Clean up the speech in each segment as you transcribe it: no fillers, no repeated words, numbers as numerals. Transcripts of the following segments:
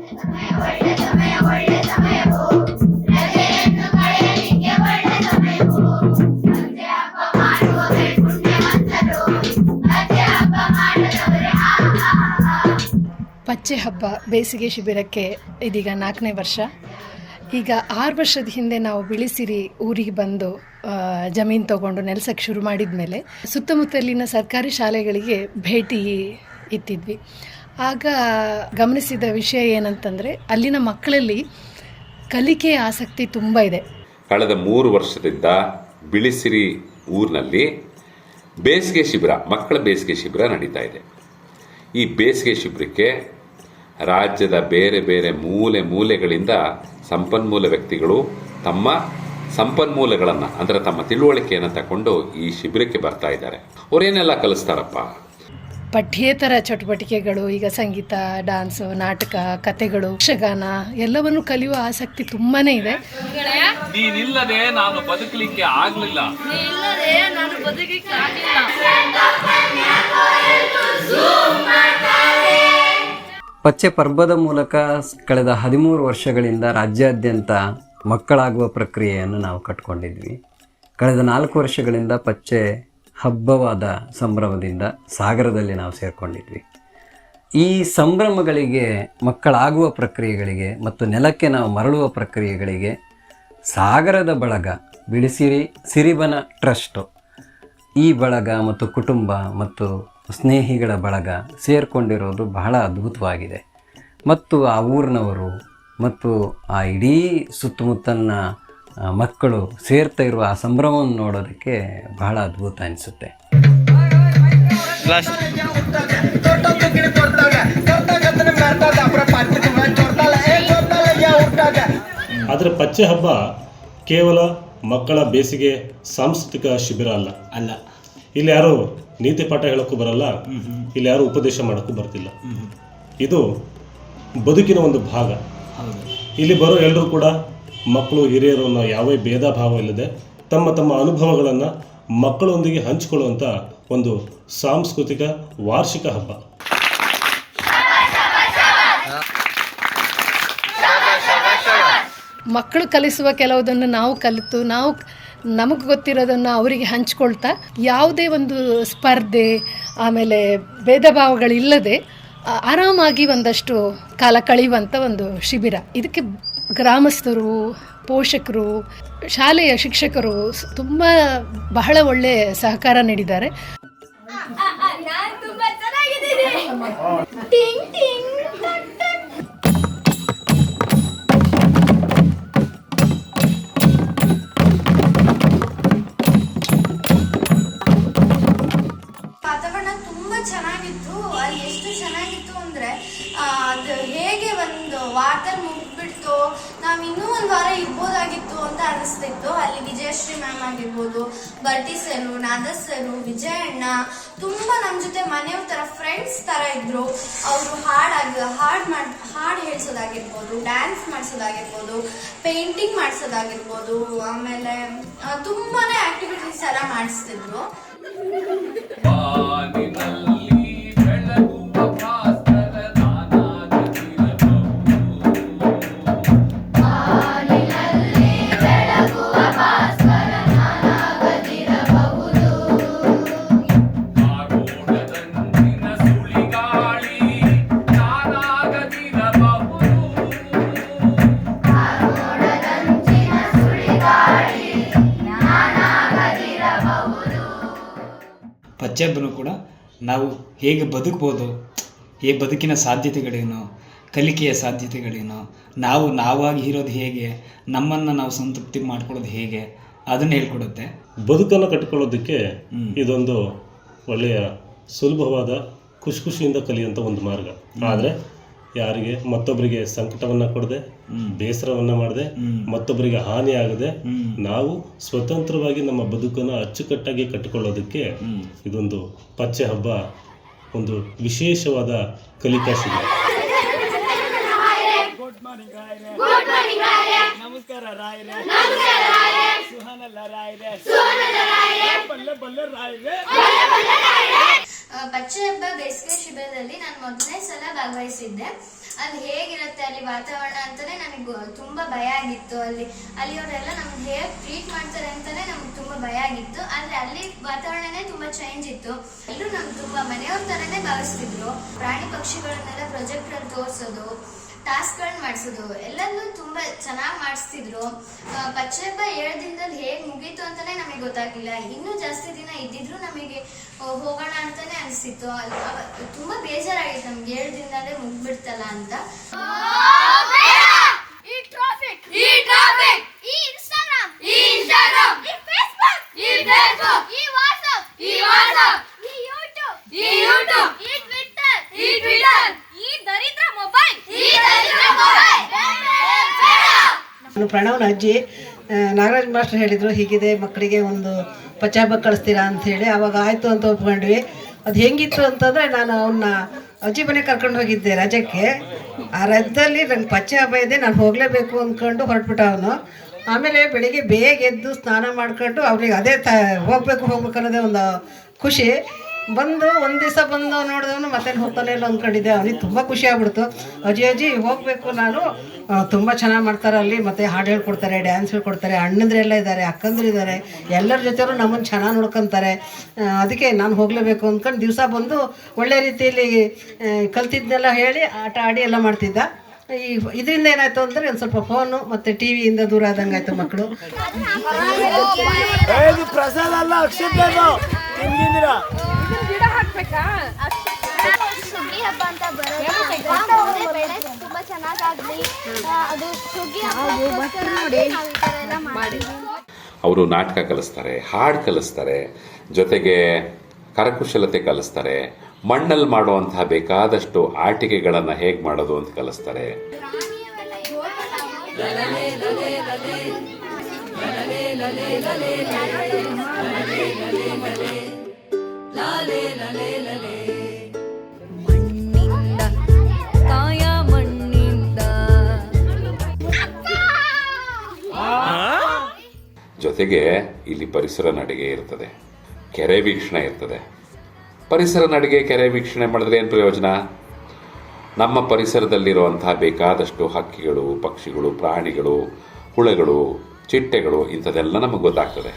ಪಚ್ಚೆ ಹಬ್ಬ ಬೇಸಿಗೆ ಶಿಬಿರಕ್ಕೆ ಇದೀಗ 4ನೇ ವರ್ಷ. ಈಗ 6 ವರ್ಷದ ಹಿಂದೆ ನಾವು ಬಿಳಿಸಿರಿ ಊರಿಗೆ ಬಂದು ಜಮೀನು ತಗೊಂಡು ನೆಲೆಸಕ್ಕೆ ಶುರು ಮಾಡಿದ ಮೇಲೆ ಸುತ್ತಮುತ್ತಲಿನ ಸರ್ಕಾರಿ ಶಾಲೆಗಳಿಗೆ ಭೇಟಿ ಇತ್ತಿದ್ವಿ. ಆಗ ಗಮನಿಸಿದ ವಿಷಯ ಏನಂತಂದರೆ ಅಲ್ಲಿನ ಮಕ್ಕಳಲ್ಲಿ ಕಲಿಕೆಯ ಆಸಕ್ತಿ ತುಂಬ ಇದೆ. ಕಳೆದ 3 ವರ್ಷದಿಂದ ಬಿಳಿಸಿರಿ ಊರಿನಲ್ಲಿ ಬೇಸಿಗೆ ಶಿಬಿರ, ಮಕ್ಕಳ ಬೇಸಿಗೆ ಶಿಬಿರ ನಡೀತಾ ಇದೆ. ಈ ಬೇಸಿಗೆ ಶಿಬಿರಕ್ಕೆ ರಾಜ್ಯದ ಬೇರೆ ಬೇರೆ ಮೂಲೆಗಳಿಂದ ಸಂಪನ್ಮೂಲ ವ್ಯಕ್ತಿಗಳು ತಮ್ಮ ಸಂಪನ್ಮೂಲಗಳನ್ನು ಅಂದರೆ ತಮ್ಮ ತಿಳುವಳಿಕೆಯನ್ನು ತಗೊಂಡು ಈ ಶಿಬಿರಕ್ಕೆ ಬರ್ತಾ ಇದ್ದಾರೆ. ಅವರೇನೆಲ್ಲ ಕಲಿಸ್ತಾರಪ್ಪ? ಪಠ್ಯೇತರ ಚಟುವಟಿಕೆಗಳು, ಈಗ ಸಂಗೀತ, ಡಾನ್ಸು, ನಾಟಕ, ಕಥೆಗಳು, ಯಕ್ಷಗಾನ ಎಲ್ಲವನ್ನು ಕಲಿಯುವ ಆಸಕ್ತಿ ತುಂಬಾನೇ ಇದೆ. ನೀನಿಲ್ಲದೆ ನಾನು ಬದುಕಲಿಕ್ಕೆ ಆಗಲಿಲ್ಲ. ಪಚ್ಚೆ ಪರ್ಬದ ಮೂಲಕ ಕಳೆದ 13 ವರ್ಷಗಳಿಂದ ರಾಜ್ಯಾದ್ಯಂತ ಮಕ್ಕಳಾಗುವ ಪ್ರಕ್ರಿಯೆಯನ್ನು ನಾವು ಕಟ್ಕೊಂಡಿದ್ವಿ. ಕಳೆದ 4 ವರ್ಷಗಳಿಂದ ಪಚ್ಚೆ ಹಬ್ಬವಾದ ಸಂಭ್ರಮದಿಂದ ಸಾಗರದಲ್ಲಿ ನಾವು ಸೇರಿಕೊಂಡಿದ್ವಿ. ಈ ಸಂಭ್ರಮಗಳಿಗೆ, ಮಕ್ಕಳಾಗುವ ಪ್ರಕ್ರಿಯೆಗಳಿಗೆ ಮತ್ತು ನೆಲಕ್ಕೆ ನಾವು ಮರಳುವ ಪ್ರಕ್ರಿಯೆಗಳಿಗೆ ಸಾಗರದ ಬಳಗ, ಬಿಳಿಸಿರಿ ಸಿರಿಬನ ಟ್ರಸ್ಟು, ಈ ಬಳಗ ಮತ್ತು ಕುಟುಂಬ ಮತ್ತು ಸ್ನೇಹಿಗಳ ಬಳಗ ಸೇರಿಕೊಂಡಿರೋದು ಬಹಳ ಅದ್ಭುತವಾಗಿದೆ. ಮತ್ತು ಆ ಊರಿನವರು ಮತ್ತು ಆ ಇಡೀ ಸುತ್ತಮುತ್ತಲಿನ ಮಕ್ಕಳು ಸೇರ್ತಾ ಇರುವ ಆ ಸಂಭ್ರಮವನ್ನು ನೋಡೋದಕ್ಕೆ ಬಹಳ ಅದ್ಭುತ ಅನಿಸುತ್ತೆ. ಆದರೆ ಪಚ್ಚೆ ಹಬ್ಬ ಕೇವಲ ಮಕ್ಕಳ ಬೇಸಿಗೆ ಸಾಂಸ್ಕೃತಿಕ ಶಿಬಿರ ಅಲ್ಲ. ಇಲ್ಲಿ ಯಾರು ನೀತಿ ಪಾಠ ಹೇಳೋಕ್ಕೂ ಬರಲ್ಲ, ಇಲ್ಲಿ ಯಾರು ಉಪದೇಶ ಮಾಡೋಕ್ಕೂ ಬರ್ತಿಲ್ಲ. ಇದು ಬದುಕಿನ ಒಂದು ಭಾಗ. ಇಲ್ಲಿ ಬರೋ ಎಲ್ಲರೂ ಕೂಡ ಮಕ್ಕಳು ಹಿರಿಯರು ಅನ್ನೋ ಯಾವುದೇ ಭೇದ ಭಾವ ಇಲ್ಲದೆ ತಮ್ಮ ತಮ್ಮ ಅನುಭವಗಳನ್ನು ಮಕ್ಕಳೊಂದಿಗೆ ಹಂಚಿಕೊಳ್ಳುವಂಥ ಒಂದು ಸಾಂಸ್ಕೃತಿಕ ವಾರ್ಷಿಕ ಹಬ್ಬ. ಮಕ್ಕಳು ಕಲಿಸುವ ಕೆಲವುದನ್ನು ನಾವು ಕಲಿತು ನಮಗೆ ಗೊತ್ತಿರೋದನ್ನು ಅವರಿಗೆ ಹಂಚ್ಕೊಳ್ತಾ, ಯಾವುದೇ ಒಂದು ಸ್ಪರ್ಧೆ ಆಮೇಲೆ ಭೇದ ಭಾವಗಳಿಲ್ಲದೆ ಆರಾಮಾಗಿ ಒಂದಷ್ಟು ಕಾಲ ಕಳೆಯುವಂಥ ಒಂದು ಶಿಬಿರ. ಇದಕ್ಕೆ ಗ್ರಾಮಸ್ಥರು, ಪೋಷಕರು, ಶಾಲೆಯ ಶಿಕ್ಷಕರು ತುಂಬ ಬಹಳ ಒಳ್ಳೆ ಸಹಕಾರ ನೀಡಿದ್ದಾರೆ. ವಾತಾವರಣ ತುಂಬ ಚೆನ್ನಾಗಿತ್ತು. ಅಲ್ಲಿ ಎಷ್ಟು ಚೆನ್ನಾಗಿತ್ತು ಅಂದರೆ ಅದು ಹೇಗೆ ಒಂದು ವಾರದಲ್ಲಿ ಮುಗಿದ್ಬಿಡ್ತು, ನಾವು ಇನ್ನೂ ಒಂದು ವಾರ ಇರ್ಬೋದಾಗಿತ್ತು ಅಂತ ಅನಿಸ್ತಿತ್ತು. ಅಲ್ಲಿ ವಿಜಯಶ್ರೀ ಮ್ಯಾಮ್ ಆಗಿರ್ಬೋದು, ಬರ್ಟಿ ಸರು, ನಾದಸ್ ಸರು, ವಿಜಯಣ್ಣ ತುಂಬ ನಮ್ಮ ಜೊತೆ ಮನೆಯವ್ರ ಥರ ಫ್ರೆಂಡ್ಸ್ ಥರ ಇದ್ದರು. ಅವರು ಹಾಡು ಹೇಳಿಸೋದಾಗಿರ್ಬೋದು, ಡ್ಯಾನ್ಸ್ ಮಾಡಿಸೋದಾಗಿರ್ಬೋದು, ಪೇಂಟಿಂಗ್ ಮಾಡಿಸೋದಾಗಿರ್ಬೋದು, ಆಮೇಲೆ ತುಂಬಾ ಆ್ಯಕ್ಟಿವಿಟೀಸ್ ಎಲ್ಲ ಮಾಡಿಸ್ತಿದ್ರು. ಪಚ್ಚೆ ಹಬ್ಬನೂ ಕೂಡ ನಾವು ಹೇಗೆ ಬದುಕ್ಬೋದು, ಬದುಕಿನ ಸಾಧ್ಯತೆಗಳೇನು, ಕಲಿಕೆಯ ಸಾಧ್ಯತೆಗಳೇನು, ನಾವಾಗಿ ಇರೋದು ಹೇಗೆ, ನಮ್ಮನ್ನು ನಾವು ಸಂತೃಪ್ತಿ ಮಾಡ್ಕೊಳ್ಳೋದು ಹೇಗೆ, ಅದನ್ನು ಹೇಳ್ಕೊಡುತ್ತೆ. ಬದುಕನ್ನು ಕಟ್ಟಿಕೊಳ್ಳೋದಕ್ಕೆ ಇದೊಂದು ಒಳ್ಳೆಯ ಸುಲಭವಾದ ಖುಷಿಯಿಂದ ಕಲಿಯುವಂಥ ಒಂದು ಮಾರ್ಗ. ಆದರೆ ಯಾರಿಗೆ ಮತ್ತೊಬ್ಬರಿಗೆ ಸಂಕಟವನ್ನು ಕೊಡದೆ, ಬೇಸರವನ್ನು ಮಾಡದೆ, ಮತ್ತೊಬ್ಬರಿಗೆ ಹಾನಿಯಾಗದೆ ನಾವು ಸ್ವತಂತ್ರವಾಗಿ ನಮ್ಮ ಬದುಕನ್ನು ಅಚ್ಚುಕಟ್ಟಾಗಿ ಕಟ್ಟಿಕೊಳ್ಳೋದಕ್ಕೆ ಇದೊಂದು ಪಚ್ಚೆ ಹಬ್ಬ ಒಂದು ವಿಶೇಷವಾದ ಕಲಿಕಾ ಶಿಬಿರ. ನಮಸ್ಕಾರ ರಾಯರೇ. ಪಚ್ಚೆ ಹಬ್ಬ ಬೇಸಿಗೆ ಶಿಬಿರದಲ್ಲಿ ನಾನು ಮೊದಲನೇ ಸಲ ಭಾಗವಹಿಸಿದ್ದೆ. ಅಲ್ಲಿ ಹೇಗಿರುತ್ತೆ ಅಲ್ಲಿ ವಾತಾವರಣ ಅಂತಾನೆ ನನಗೆ ತುಂಬಾ ಭಯ ಆಗಿತ್ತು. ಅಲ್ಲಿಯವರೆಲ್ಲ ನಮ್ಗೆ ಹೇಗೆ ಟ್ರೀಟ್ ಮಾಡ್ತಾರೆ ಅಂತಾನೆ ನಮ್ಗೆ ತುಂಬಾ ಭಯ ಆಗಿತ್ತು. ಆದ್ರೆ ಅಲ್ಲಿ ವಾತಾವರಣನೇ ತುಂಬಾ ಚೇಂಜ್ ಇತ್ತು. ಎಲ್ಲರೂ ನಮ್ಗೆ ತುಂಬಾ ಮನೆಯವ್ರ ತರನೇ ಭಾವಿಸ್ತಿದ್ರು. ಪ್ರಾಣಿ ಪಕ್ಷಿಗಳನ್ನೆಲ್ಲ ಪ್ರೊಜೆಕ್ಟ್ ಅಲ್ಲಿ ತೋರಿಸೋದು, ಟಾಸ್ಕ್ಗಳನ್ನ ಮಾಡಿಸೋದು ಎಲ್ಲನೂ ತುಂಬಾ ಚೆನ್ನಾಗಿ ಮಾಡಿಸ್ತಿದ್ರು. ಪಚ್ಚೆ ಹಬ್ಬ 7 ದಿನದಲ್ಲಿ ಹೇಗೆ ಮುಗೀತು ಅಂತಾನೆ ನಮಗೆ ಗೊತ್ತಾಗ್ಲಿಲ್ಲ. ಇನ್ನೂ ಜಾಸ್ತಿ ದಿನ ಇದ್ದಿದ್ರು ನಮಗೆ ಹೋಗೋಣ ಅಂತಾನೆ ಅನಿಸ್ತಿತ್ತು. ತುಂಬಾ ಬೇಜಾರಾಗಿತ್ತು ನಮ್ಗೆ 7 ದಿನದಲ್ಲೇ ಮುಗ್ಬಿಡ್ತಲ್ಲ ಅಂತ. ನಾನು ಪ್ರಣವ್ನ ಅಜ್ಜಿ. ನಾಗರಾಜ್ ಮಾಸ್ಟರ್ ಹೇಳಿದರು ಹೀಗಿದೆ ಮಕ್ಕಳಿಗೆ ಒಂದು ಪಚ್ಚೆ ಹಬ್ಬ ಕಳಿಸ್ತೀರಾ ಅಂಥೇಳಿ. ಆವಾಗ ಆಯಿತು ಅಂತ ಒಪ್ಕೊಂಡ್ವಿ. ಅದು ಹೆಂಗಿತ್ತು ಅಂತಂದರೆ ನಾನು ಅವನ್ನ ಅಜ್ಜಿ ಮನೆ ಕರ್ಕೊಂಡು ಹೋಗಿದ್ದೆ ರಜಕ್ಕೆ. ಆ ರಜದಲ್ಲಿ ನಂಗೆ ಪಚ್ಚೆ ಹಬ್ಬ ಇದೆ, ನಾನು ಹೋಗಲೇಬೇಕು ಅಂದ್ಕೊಂಡು ಹೊರಟ್ಬಿಟ್ಟ ಅವನು. ಆಮೇಲೆ ಬೆಳಿಗ್ಗೆ ಬೇಗ ಎದ್ದು ಸ್ನಾನ ಮಾಡ್ಕೊಂಡು ಅವ್ರಿಗೆ ಅದೇ ಹೋಗ್ಬೇಕು ಅನ್ನೋದೇ ಒಂದು ಖುಷಿ. ಬಂದು ಒಂದು ದಿವಸ ಬಂದು ನೋಡಿದವನು ಮತ್ತೆ ಹೋಗ್ತಾನೆ ಇಲ್ಲ ಅಂದ್ಕೊಂಡಿದ್ದೆ. ಅವನಿಗೆ ತುಂಬ ಖುಷಿ ಆಗ್ಬಿಡ್ತು. ಅಜ್ಜಿ ಹೋಗಬೇಕು ನಾನು, ತುಂಬ ಚೆನ್ನಾಗಿ ಮಾಡ್ತಾರೆ ಅಲ್ಲಿ, ಮತ್ತು ಹಾಡು ಹೇಳ್ಕೊಡ್ತಾರೆ, ಡ್ಯಾನ್ಸ್ ಹೇಳ್ಕೊಡ್ತಾರೆ, ಅಣ್ಣಂದ್ರೆಲ್ಲ ಇದ್ದಾರೆ, ಅಕ್ಕಂದ್ರು ಇದ್ದಾರೆ, ಎಲ್ಲರ ಜೊತೆಯವರು ನಮ್ಮನ್ನು ಚೆನ್ನಾಗಿ ನೋಡ್ಕೊತಾರೆ. ಅದಕ್ಕೆ ನಾನು ಹೋಗಲೇಬೇಕು ಅಂದ್ಕೊಂಡು ದಿವಸ ಬಂದು ಒಳ್ಳೆ ರೀತಿಯಲ್ಲಿ ಕಲ್ತಿದ್ದನ್ನೆಲ್ಲ ಹೇಳಿ ಆಟ ಆಡಿ ಎಲ್ಲ ಮಾಡ್ತಿದ್ದ. ಇದರಿಂದ ಏನಾಯ್ತು ಅಂದರೆ ಒಂದು ಸ್ವಲ್ಪ ಫೋನು ಮತ್ತು ಟಿ ವಿಯಿಂದ ದೂರ ಆದಂಗೆ ಆಯಿತು ಮಕ್ಕಳು. ಪ್ರಸಾದ ಅಲ್ಲ, ಅಕ್ಷತೆ ಸುಗ್ಗಿ ಹಬ್ಬ ಅಂತ ಬರೋದು ತುಂಬಾ ಚೆನ್ನಾಗಾಗ್ಲಿ. ಅದು ಸುಗ್ಗಿ ಅವರು ನಾಟಕ ಕಲಿಸ್ತಾರೆ, ಹಾಡು ಕಲಿಸ್ತಾರೆ, ಜೊತೆಗೆ ಕರಕುಶಲತೆ ಕಲಿಸ್ತಾರೆ, ಮಣ್ಣಲ್ಲಿ ಮಾಡುವಂತಹ ಬೇಕಾದಷ್ಟು ಆಟಿಕೆಗಳನ್ನು ಹೇಗೆ ಮಾಡೋದು ಅಂತ ಕಲಿಸ್ತಾರೆ. ಜೊತೆಗೆ ಇಲ್ಲಿ ಪರಿಸರ ನಡಿಗೆ ಇರ್ತದೆ, ಕೆರೆ ವೀಕ್ಷಣೆ ಇರ್ತದೆ. ಪರಿಸರ ನಡಿಗೆ ಕೆರೆ ವೀಕ್ಷಣೆ ಮಾಡಿದ್ರೆ ಏನು ಪ್ರಯೋಜನ? ನಮ್ಮ ಪರಿಸರದಲ್ಲಿರುವಂತಹ ಬೇಕಾದಷ್ಟು ಹಕ್ಕಿಗಳು, ಪಕ್ಷಿಗಳು, ಪ್ರಾಣಿಗಳು, ಹುಳಗಳು, ಚಿಟ್ಟೆಗಳು ಇಂಥದ್ದೆಲ್ಲ ನಮಗೆ ಗೊತ್ತಾಗ್ತದೆ.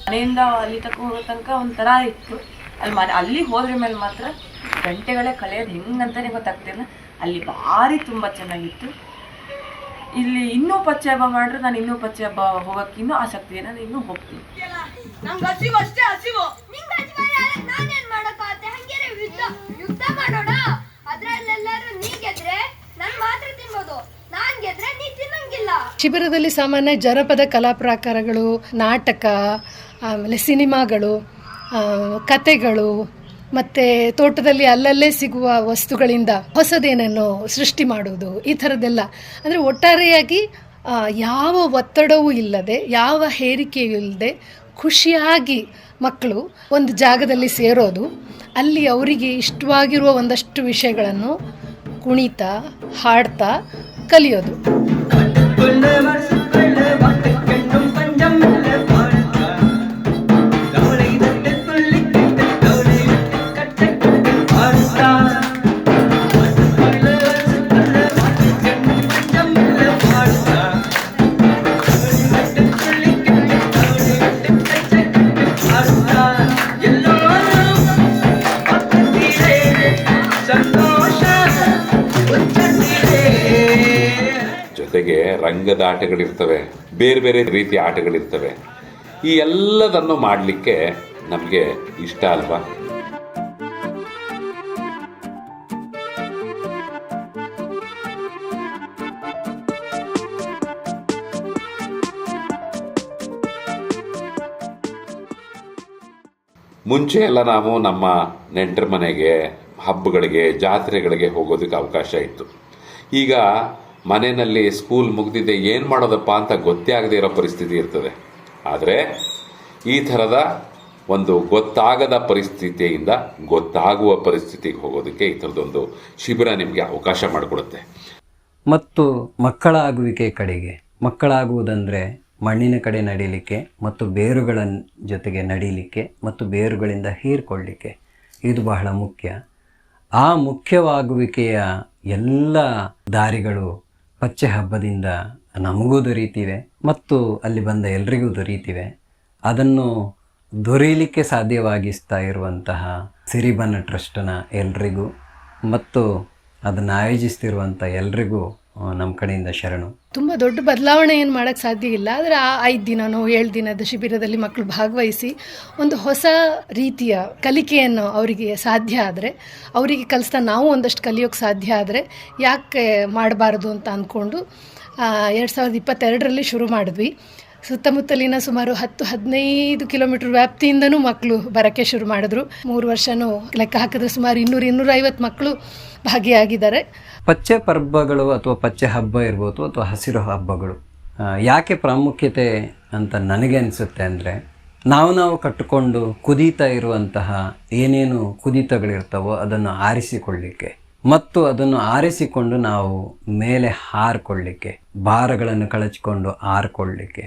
ಮನೆಯಿಂದ ಅಲ್ಲಿ ತನಕ ಹೋಗೋ ತನಕ ಒಂಥರ ಇತ್ತು. ಅಲ್ಲಿ ಹೋದ್ರ ಮೇಲೆ ಮಾತ್ರ ಗಂಟೆಗಳೇ ಕಳೆಯೋದು ಹೆಂಗಂತಾನೆ ಗೊತ್ತಾಗ್ತಿಲ್ಲ. ಅಲ್ಲಿ ಭಾರಿ ತುಂಬ ಚೆನ್ನಾಗಿತ್ತು. ಇಲ್ಲಿ ಇನ್ನೂ ಪಚ್ಚೆ ಹಬ್ಬ ಮಾಡಿದ್ರೆ ನಾನು ಇನ್ನೂ ಪಚ್ಚೆ ಹಬ್ಬ ಹೋಗೋಕ್ಕೆ ಇನ್ನೂ ಆಸಕ್ತಿ ಇದೆ. ನಾನು ಇನ್ನೂ ಹೋಗ್ತೀನಿ. ನಮ್ಗೆ ಹಸಿವು ಅಷ್ಟೇ ಹಸಿವು. ನಾನೇನ್ ಮಾಡಕ್ಕಾಗತ್ತೆ? ಹಂಗೆ ಯುದ್ಧ ಮಾಡೋಣ. ಅದ್ರಲ್ಲೆಲ್ಲರೂ ನೀ ಗೆದ್ರೆ ನನ್ ಮಾತ್ರ ತಿನ್ಬೋದು, ನಾನ್ ಗೆದ್ರೆ ನೀ ತಿನ್ನಂಗಿಲ್ಲ. ಶಿಬಿರದಲ್ಲಿ ಸಾಮಾನ್ಯ ಜನಪದ ಕಲಾ ಪ್ರಕಾರಗಳು, ನಾಟಕ, ಆಮೇಲೆ ಸಿನಿಮಾಗಳು, ಕತೆಗಳು, ಮತ್ತು ತೋಟದಲ್ಲಿ ಅಲ್ಲಲ್ಲೇ ಸಿಗುವ ವಸ್ತುಗಳಿಂದ ಹೊಸದೇನನ್ನು ಸೃಷ್ಟಿ ಮಾಡುವುದು, ಈ ಥರದ್ದೆಲ್ಲ. ಅಂದರೆ ಒಟ್ಟಾರೆಯಾಗಿ ಯಾವ ಒತ್ತಡವೂ ಇಲ್ಲದೆ, ಯಾವ ಹೇರಿಕೆಯೂ ಇಲ್ಲದೆ ಖುಷಿಯಾಗಿ ಮಕ್ಕಳು ಒಂದು ಜಾಗದಲ್ಲಿ ಸೇರೋದು, ಅಲ್ಲಿ ಅವರಿಗೆ ಇಷ್ಟವಾಗಿರುವ ಒಂದಷ್ಟು ವಿಷಯಗಳನ್ನು ಕುಣಿತಾ ಹಾಡ್ತಾ ಕಲಿಯೋದು. ಜೊತೆಗೆ ರಂಗದ ಆಟಗಳಿರ್ತವೆ, ಬೇರೆ ಬೇರೆ ರೀತಿಯ ಆಟಗಳಿರ್ತವೆ. ಈ ಎಲ್ಲದನ್ನು ಮಾಡಲಿಕ್ಕೆ ನಮಗೆ ಇಷ್ಟ ಅಲ್ವಾ? ಮುಂಚೆ ಎಲ್ಲ ನಾವು ನಮ್ಮ ನೆಂಟರ ಮನೆಗೆ, ಹಬ್ಬಗಳಿಗೆ, ಜಾತ್ರೆಗಳಿಗೆ ಹೋಗೋದಕ್ಕೆ ಅವಕಾಶ ಇತ್ತು. ಈಗ ಮನೆಯಲ್ಲಿ ಸ್ಕೂಲ್ ಮುಗ್ದಿದ್ದೆ ಏನು ಮಾಡೋದಪ್ಪ ಅಂತ ಗೊತ್ತೇ ಆಗದೆ ಇರೋ ಪರಿಸ್ಥಿತಿ ಇರ್ತದೆ. ಆದರೆ ಈ ಥರದ ಒಂದು ಗೊತ್ತಾಗದ ಪರಿಸ್ಥಿತಿಯಿಂದ ಗೊತ್ತಾಗುವ ಪರಿಸ್ಥಿತಿಗೆ ಹೋಗೋದಕ್ಕೆ ಈ ಥರದೊಂದು ಶಿಬಿರ ನಿಮಗೆ ಅವಕಾಶ ಮಾಡಿಕೊಡುತ್ತೆ. ಮತ್ತು ಮಕ್ಕಳಾಗುವಿಕೆ ಕಡೆಗೆ, ಮಕ್ಕಳಾಗುವುದಂದರೆ ಮಣ್ಣಿನ ಕಡೆ ನಡೀಲಿಕ್ಕೆ ಮತ್ತು ಬೇರುಗಳ ಜೊತೆಗೆ ನಡೀಲಿಕ್ಕೆ ಮತ್ತು ಬೇರುಗಳಿಂದ ಹೀರ್ಕೊಳ್ಳಿಕ್ಕೆ ಇದು ಬಹಳ ಮುಖ್ಯ. ಆ ಮುಖ್ಯವಾಗುವಿಕೆಯ ಎಲ್ಲ ದಾರಿಗಳು ಪಚ್ಚೆ ಹಬ್ಬದಿಂದ ನಮಗೂ ದೊರೀತಿವೆ ಮತ್ತು ಅಲ್ಲಿ ಬಂದ ಎಲ್ರಿಗೂ ದೊರೀತಿವೆ. ಅದನ್ನು ದೊರೀಲಿಕ್ಕೆ ಸಾಧ್ಯವಾಗಿಸ್ತಾ ಇರುವಂತಹ ಸಿರಿಬನ ಟ್ರಸ್ಟ್ನ ಎಲ್ರಿಗೂ ಮತ್ತು ಅದನ್ನು ಆಯೋಜಿಸ್ತಿರುವಂಥ ಎಲ್ರಿಗೂ ನಮ್ಮ ಕಡೆಯಿಂದ ಶರಣು. ತುಂಬ ದೊಡ್ಡ ಬದಲಾವಣೆ ಏನು ಮಾಡೋಕ್ಕೆ ಸಾಧ್ಯ ಇಲ್ಲ, ಆದರೆ ಆ 5 ದಿನನೋ 7 ದಿನದ ಶಿಬಿರದಲ್ಲಿ ಮಕ್ಕಳು ಭಾಗವಹಿಸಿ ಒಂದು ಹೊಸ ರೀತಿಯ ಕಲಿಕೆಯನ್ನು ಅವರಿಗೆ ಸಾಧ್ಯ ಆದರೆ, ಅವರಿಗೆ ಕಲಿಸ್ತಾ ನಾವು ಒಂದಷ್ಟು ಕಲಿಯೋಕ್ಕೆ ಸಾಧ್ಯ ಆದರೆ ಯಾಕೆ ಮಾಡಬಾರ್ದು ಅಂತ ಅಂದ್ಕೊಂಡು 2022ರಲ್ಲಿ ಶುರು ಮಾಡಿದ್ವಿ. ಸುತ್ತಮುತ್ತಲಿನ ಸುಮಾರು 10-15 ಕಿಲೋಮೀಟರ್ ವ್ಯಾಪ್ತಿಯಿಂದನೂ ಮಕ್ಕಳು ಬರೋಕ್ಕೆ ಶುರು ಮಾಡಿದ್ರು. 3 ವರ್ಷನೂ ಲೆಕ್ಕ ಹಾಕಿದ್ರೆ ಸುಮಾರು 200-250 ಮಕ್ಕಳು ಭಾಗಿಯಾಗಿದ್ದಾರೆ. ಪಚ್ಚೆ ಪರ್ವಗಳು ಅಥವಾ ಪಚ್ಚೆ ಹಬ್ಬ ಇರ್ಬೋದು ಅಥವಾ ಹಸಿರು ಹಬ್ಬಗಳು ಯಾಕೆ ಪ್ರಾಮುಖ್ಯತೆ ಅಂತ ನನಗೆ ಅನಿಸುತ್ತೆ ಅಂದರೆ, ನಾವು ಕಟ್ಟಿಕೊಂಡು ಕುದೀತಾ ಇರುವಂತಹ ಏನೇನು ಕುದೀತಗಳಿರ್ತಾವೋ ಅದನ್ನು ಆರಿಸಿಕೊಳ್ಳಿಕ್ಕೆ ಮತ್ತು ಅದನ್ನು ಆರಿಸಿಕೊಂಡು ನಾವು ಮೇಲೆ ಹಾರಿಕೊಳ್ಳಿಕ್ಕೆ, ಭಾರಗಳನ್ನು ಕಳಚಿಕೊಂಡು ಹಾರಿಕೊಳ್ಳಿಕ್ಕೆ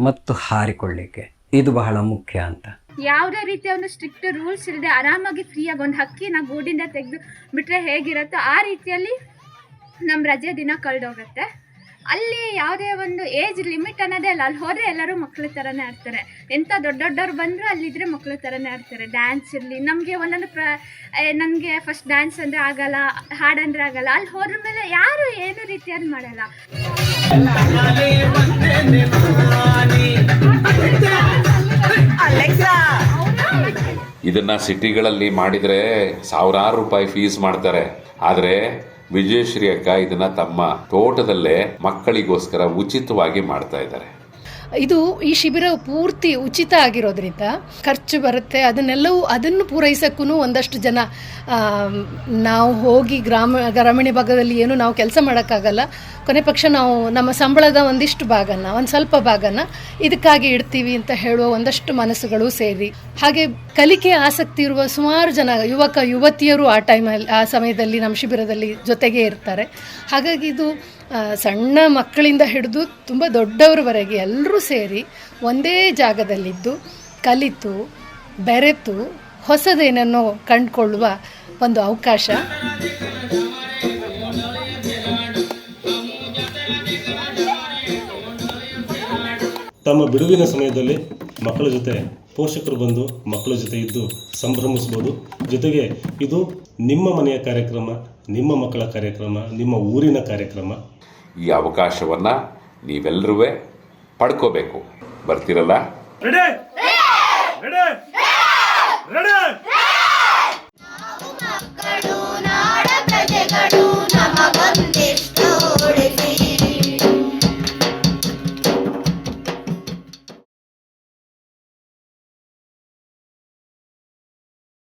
ಮತ್ತು ಹಾರಿಕೊಳ್ಳಿಕ್ಕೆ ಇದು ಬಹಳ ಮುಖ್ಯ ಅಂತ. ಯಾವುದೇ ರೀತಿಯ ಒಂದು ಸ್ಟ್ರಿಕ್ಟ್ ರೂಲ್ಸ್ ಇಲ್ಲದೆ ಆರಾಮಾಗಿ ಫ್ರೀಯಾಗಿ ಒಂದು ಹಕ್ಕಿನ ಗೂಡಿಂದ ತೆಗೆದು ಬಿಟ್ಟರೆ ಹೇಗಿರುತ್ತೋ ಆ ರೀತಿಯಲ್ಲಿ ನಮ್ಮ ರಜೆ ದಿನ ಕಳೆದೋಗುತ್ತೆ. ಅಲ್ಲಿ ಯಾವುದೇ ಒಂದು ಏಜ್ ಲಿಮಿಟ್ ಅನ್ನೋದೇ ಇಲ್ಲ. ಅಲ್ಲಿ ಹೋದರೆ ಎಲ್ಲರೂ ಮಕ್ಕಳ ಥರನೇ ಆಡ್ತಾರೆ. ಎಂಥ ದೊಡ್ಡವ್ರು ಬಂದರೂ ಅಲ್ಲಿದ್ದರೆ ಮಕ್ಕಳ ಥರನೇ ಆಡ್ತಾರೆ. ಡ್ಯಾನ್ಸ್ ಇರಲಿ, ನಮಗೆ ಒಂದೊಂದು ನನಗೆ ಫಸ್ಟ್ ಡ್ಯಾನ್ಸ್ ಅಂದರೆ ಆಗಲ್ಲ, ಹಾಡಂದ್ರೆ ಆಗಲ್ಲ. ಅಲ್ಲಿ ಹೋದ್ರ ಮೇಲೆ ಯಾರು ಏನು ರೀತಿಯಲ್ಲಿ ಮಾಡಲ್ಲ. ಇದನ್ನ ಸಿಟಿಗಳಲ್ಲಿ ಮಾಡಿದರೆ ಸಾವಿರಾರು ರೂಪಾಯಿ ಫೀಸ್ ಮಾಡ್ತಾರೆ. ಆದರೆ ವಿಜಯಶ್ರೀ ಅಕ್ಕ ಇದನ್ನ ತಮ್ಮ ತೋಟದಲ್ಲೇ ಮಕ್ಕಳಿಗೋಸ್ಕರ ಉಚಿತವಾಗಿ ಮಾಡ್ತಾ ಇದ್ದಾರೆ. ಇದು ಈ ಶಿಬಿರ ಪೂರ್ತಿ ಉಚಿತ ಆಗಿರೋದ್ರಿಂದ ಖರ್ಚು ಬರುತ್ತೆ. ಅದನ್ನು ಪೂರೈಸೋಕ್ಕೂ ಒಂದಷ್ಟು ಜನ ನಾವು ಹೋಗಿ ಗ್ರಾಮೀಣ ಭಾಗದಲ್ಲಿ ಏನು ನಾವು ಕೆಲಸ ಮಾಡೋಕ್ಕಾಗಲ್ಲ. ಕೊನೆ ಪಕ್ಷ ನಾವು ನಮ್ಮ ಸಂಬಳದ ಒಂದಿಷ್ಟು ಭಾಗನ, ಒಂದು ಸ್ವಲ್ಪ ಭಾಗನ ಇದಕ್ಕಾಗಿ ಇಡ್ತೀವಿ ಅಂತ ಹೇಳುವ ಒಂದಷ್ಟು ಮನಸ್ಸುಗಳು ಸೇರಿ, ಹಾಗೆ ಕಲಿಕೆ ಆಸಕ್ತಿ ಇರುವ ಸುಮಾರು ಜನ ಯುವಕ ಯುವತಿಯರು ಆ ಸಮಯದಲ್ಲಿ ನಮ್ಮ ಶಿಬಿರದಲ್ಲಿ ಜೊತೆಗೆ ಇರ್ತಾರೆ. ಹಾಗಾಗಿ ಇದು ಸಣ್ಣ ಮಕ್ಕಳಿಂದ ಹಿಡಿದು ತುಂಬ ದೊಡ್ಡವರವರೆಗೆ ಎಲ್ಲರೂ ಸೇರಿ ಒಂದೇ ಜಾಗದಲ್ಲಿದ್ದು ಕಲಿತು ಬೆರೆತು ಹೊಸದೇನನ್ನು ಕಂಡುಕೊಳ್ಳುವ ಒಂದು ಅವಕಾಶ. ತಮ್ಮ ಬಿಡುವಿನ ಸಮಯದಲ್ಲಿ ಮಕ್ಕಳ ಜೊತೆ ಪೋಷಕರು ಬಂದು ಮಕ್ಕಳ ಜೊತೆ ಇದ್ದು ಸಂಭ್ರಮಿಸ್ಬೋದು. ಜೊತೆಗೆ ಇದು ನಿಮ್ಮ ಮನೆಯ ಕಾರ್ಯಕ್ರಮ, ನಿಮ್ಮ ಮಕ್ಕಳ ಕಾರ್ಯಕ್ರಮ, ನಿಮ್ಮ ಊರಿನ ಕಾರ್ಯಕ್ರಮ. ಈ ಅವಕಾಶವನ್ನು ನೀವೆಲ್ಲರೂ ಪಡ್ಕೋಬೇಕು. ಬರ್ತಿರಲ್ಲ?